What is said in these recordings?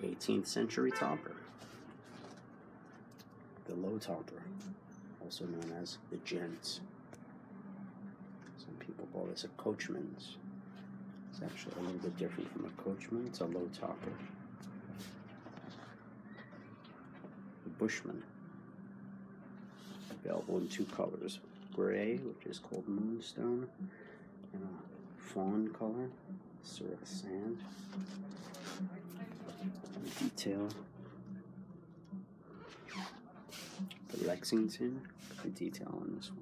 18th century topper. The low topper, also known as the gent. Some people call this a coachman's. It's actually a little bit different from a coachman. It's a low topper. The Bushman. Available in two colors. Gray, which is called moonstone, and a fawn color, sort of sand. Detail. The Lexington, the detail on this one.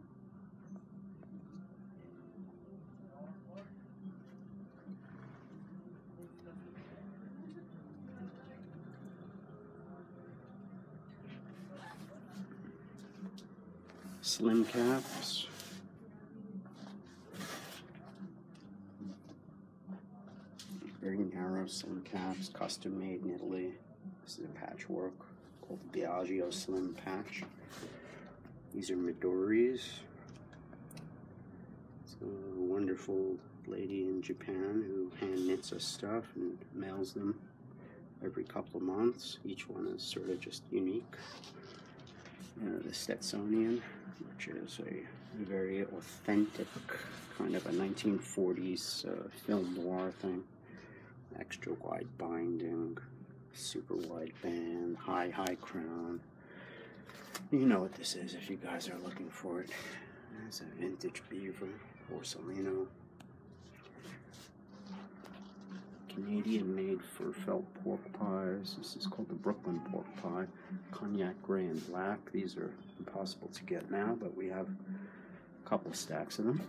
Slim caps. Very narrow slim caps, custom made in Italy. This is a patchwork called the Biagio Slim Patch. These are Midoris. It's a wonderful lady in Japan who hand knits us stuff and mails them every couple of months. Each one is sort of just unique. The Stetsonian, which is a very authentic kind of a 1940s film noir thing. Extra wide binding, super wide band, high crown. You know what this is if you guys are looking for it. It's a vintage beaver, Borsalino. Canadian-made fur felt pork pies. This is called the Brooklyn pork pie. Cognac gray and black. These are impossible to get now, but we have a couple stacks of them.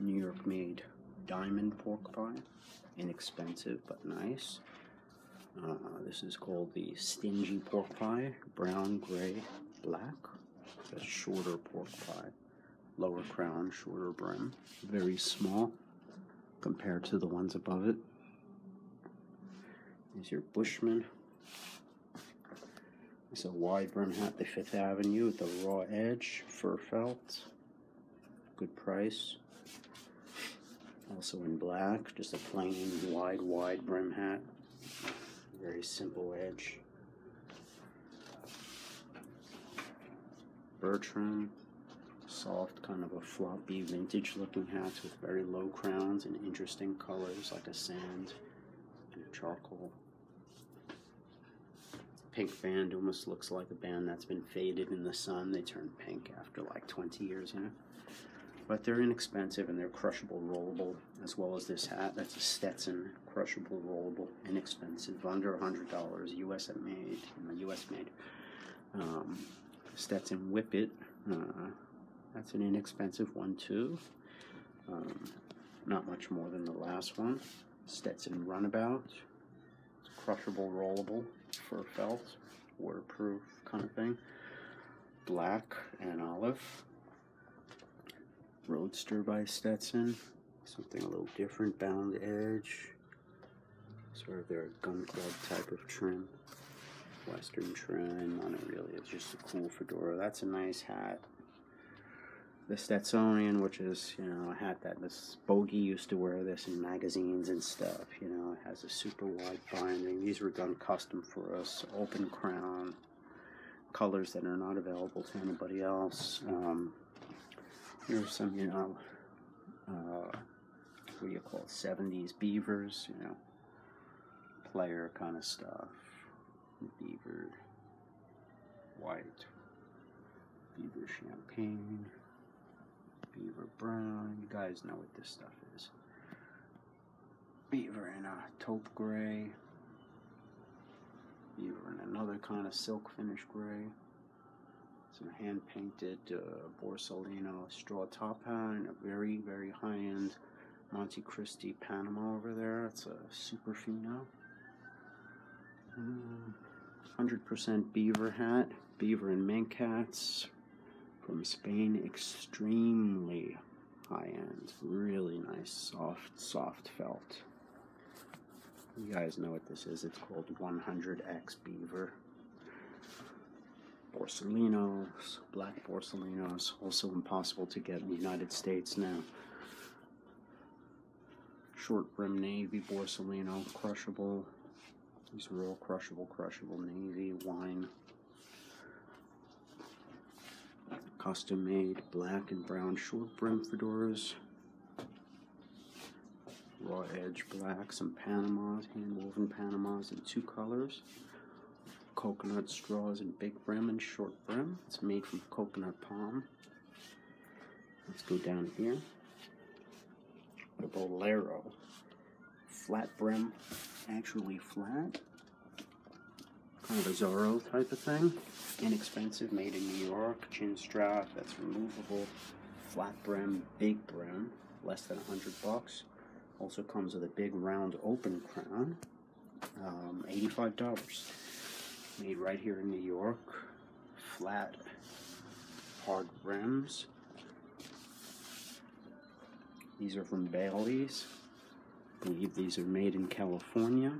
New York-made diamond pork pie. Inexpensive but nice. This is called the Stingy pork pie. Brown, gray, black. It's a shorter pork pie. Lower crown, shorter brim. Very small compared to the ones above it. Here's your Bushman. It's a wide brim hat, the Fifth Avenue with the raw edge, fur felt. Good price. Also in black, just a plain wide brim hat. Very simple edge. Bertram. Soft, kind of a floppy, vintage-looking hats with very low crowns and interesting colors like a sand and a charcoal. Pink band almost looks like a band that's been faded in the sun. They turn pink after like 20 years, you know. But they're inexpensive and they're crushable, rollable, as well as this hat. That's a Stetson, crushable, rollable, inexpensive, under $100, US made, US made. Stetson Whippet. That's an inexpensive one too. Not much more than the last one. Stetson Runabout. It's crushable, rollable, fur felt, waterproof kind of thing. Black and olive. Roadster by Stetson. Something a little different. Bound edge. Sort of their gun club type of trim. Western trim. Not really. It's just a cool fedora. That's a nice hat. The Stetsonian, which is, you know, a hat that this Bogey used to wear this in magazines and stuff, you know, it has a super wide binding. These were done custom for us, open crown, colors that are not available to anybody else. Here's some, you know, what do you call it, 70s beavers, you know, player kind of stuff. Beaver white, beaver champagne, beaver brown. You guys know what this stuff is. Beaver in a taupe gray. Beaver in another kind of silk finish gray. Some hand-painted Borsalino straw top hat and a very, very high-end Monte Cristi Panama over there. It's a super fino. 100% beaver hat. Beaver and mink hats. From Spain, extremely high-end, really nice, soft felt. You guys know what this is. It's called 100X Beaver. Borsalinos, black Borsalinos, also impossible to get in the United States now. Short brim navy Borsalino, crushable, These are all crushable navy, wine. Custom made black and brown short brim fedoras. Raw edge black, some Panamas, hand woven Panamas in 2 colors. Coconut straws in big brim and short brim. It's made from coconut palm. Let's go down here. The Bolero. Flat brim, actually flat. Kind of a Zorro type of thing. Inexpensive, made in New York. Chin strap, that's removable. Flat brim, big brim, less than $100. Also comes with a big round open crown. $85. Made right here in New York. Flat, hard brims. These are from Bailey's. I believe these are made in California.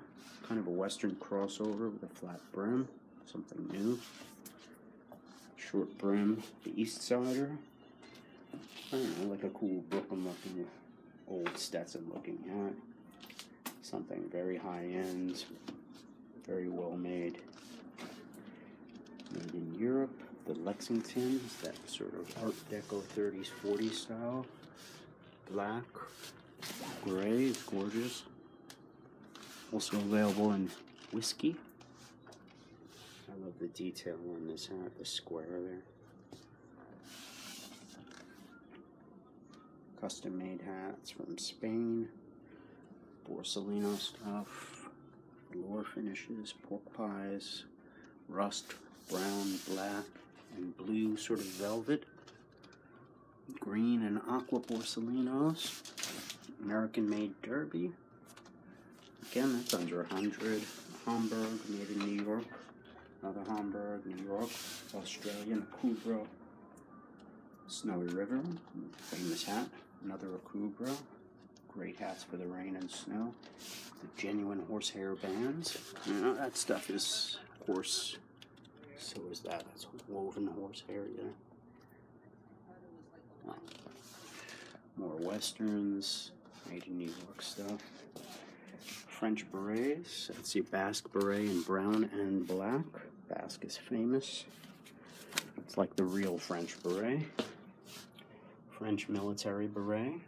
Kind of a Western crossover with a flat brim. Something new. Short brim, the East Sider. I don't know, like a cool Brooklyn looking, old Stetson looking hat. Something very high end, very well made. Made in Europe. The Lexington, that sort of Art Deco 30s, 40s style. Black, gray, is gorgeous. Also available in whiskey. I love the detail on this hat, the square there. Custom made hats from Spain. Borsalino stuff. Velour finishes, pork pies, rust, brown, black, and blue sort of velvet. Green and aqua Borsalinos. American made derby. Again, that's under 100. Hamburg, made in New York. Another Hamburg, New York. Australian Akubra. Snowy River, famous hat. Another Akubra. Great hats for the rain and snow. The genuine horsehair bands. You know, that stuff is horse. So is that. That's woven horsehair there. Oh. More westerns. Made in New York stuff. French berets. Let's see, Basque beret in brown and black. Basque is famous. It's like the real French beret. French military beret.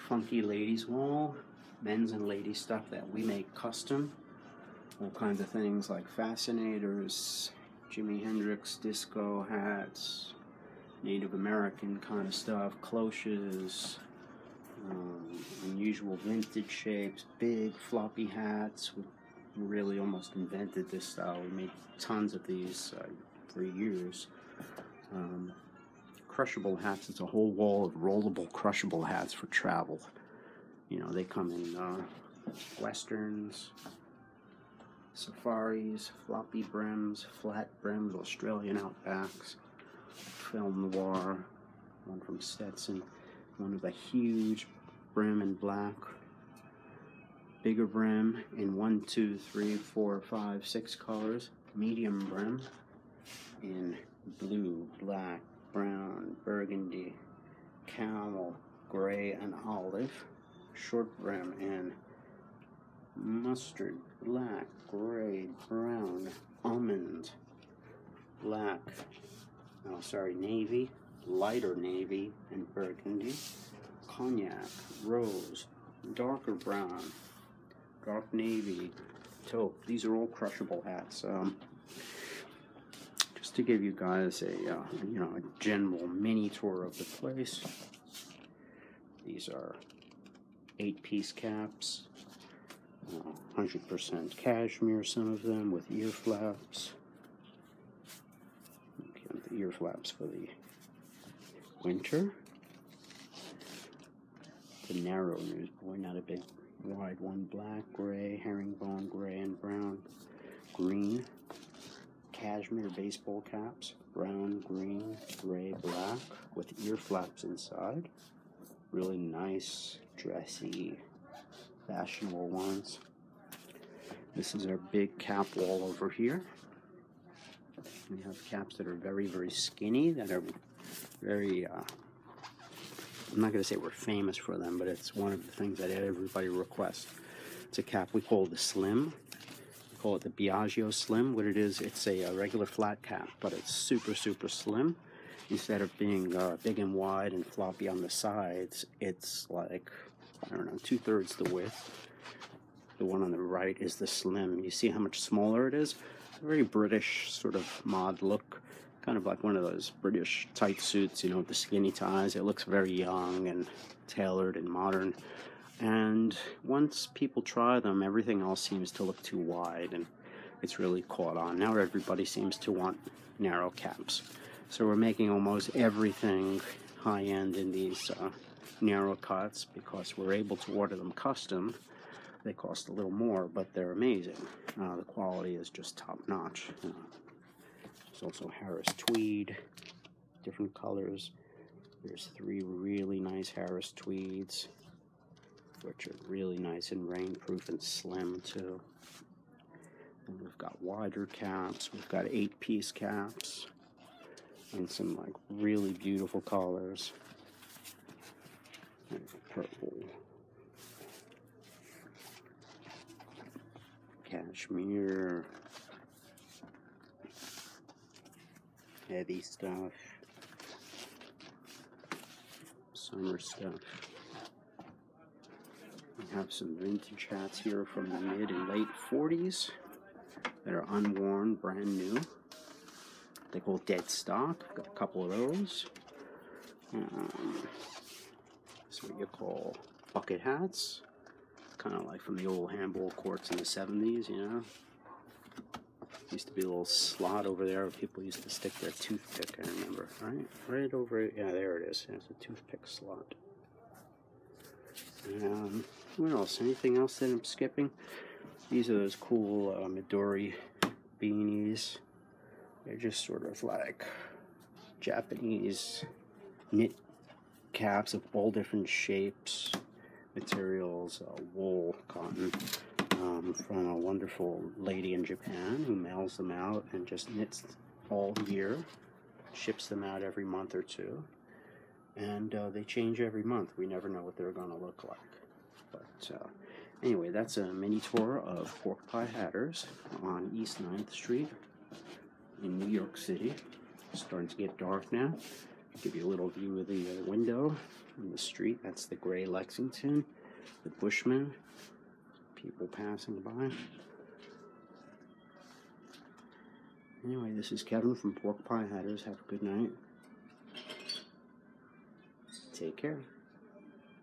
Funky ladies wall. Men's and ladies stuff that we make custom. All kinds of things like fascinators, Jimi Hendrix disco hats, Native American kind of stuff, cloches, unusual vintage shapes, big floppy hats. We really almost invented this style. We made tons of these for years. Crushable hats, it's a whole wall of rollable crushable hats for travel. You know, they come in westerns, safaris, floppy brims, flat brims, Australian outbacks, film noir, one from Stetson, one with a huge brim in black, bigger brim in 1, 2, 3, 4, 5, 6 colors, medium brim in blue, black, brown, burgundy, camel, gray, and olive, short brim in mustard, black, gray, brown, almond, black, oh sorry, navy, lighter navy, and burgundy, cognac, rose, darker brown, dark navy, taupe. These are all crushable hats. Just to give you guys a you know, a general mini tour of the place. These are 8-piece caps, 100% cashmere, some of them with ear flaps. Again, the ear flaps for the winter. The narrow newsboy, not a big wide one. Black, gray, herringbone, gray, and brown, green. Cashmere baseball caps, brown, green, gray, black, with ear flaps inside. Really nice, dressy, fashionable ones. This is our big cap wall over here. We have caps that are very, very skinny, that are very, I'm not going to say we're famous for them, but it's one of the things that everybody requests. It's a cap we call the Slim. We call it the Biagio Slim. What it is, it's a regular flat cap, but it's super, super slim. Instead of being big and wide and floppy on the sides, it's like, I don't know, 2/3 the width. The one on the right is the Slim. You see how much smaller it is? It's a very British sort of mod look, kind of like one of those British tight suits, you know, with the skinny ties. It looks very young and tailored and modern. And once people try them, everything else seems to look too wide, and it's really caught on. Now everybody seems to want narrow caps. So we're making almost everything high-end in these narrow cuts because we're able to order them custom. They cost a little more, but they're amazing. The quality is just top-notch. There's also Harris Tweed, different colors. There's 3 really nice Harris Tweeds, which are really nice and rainproof and slim too. And we've got wider caps. We've got 8-piece caps and some like really beautiful colors. There's a purple, cashmere, heavy stuff, summer stuff. We have some vintage hats here from the mid and late 40s that are unworn, brand new. They call dead stock. Got a couple of those. That's what you call bucket hats. Kind of like from the old handball courts in the 70s, you know. Used to be a little slot over there where people used to stick their toothpick, I remember. Right over it. Yeah, there it is. There's a toothpick slot. What else? Anything else that I'm skipping? These are those cool Midori beanies. They're just sort of like Japanese knit caps of all different shapes, materials, wool, cotton, from a wonderful lady in Japan who mails them out and just knits all year, ships them out every month or two, and they change every month. We never know what they're going to look like. But anyway, that's a mini tour of Pork Pie Hatters on East 9th Street in New York City. It's starting to get dark now. I'll give you a little view of the window in the street. That's the gray Lexington, the Bushman, people passing by. Anyway, this is Kevin from Pork Pie Hatters. Have a good night. Take care.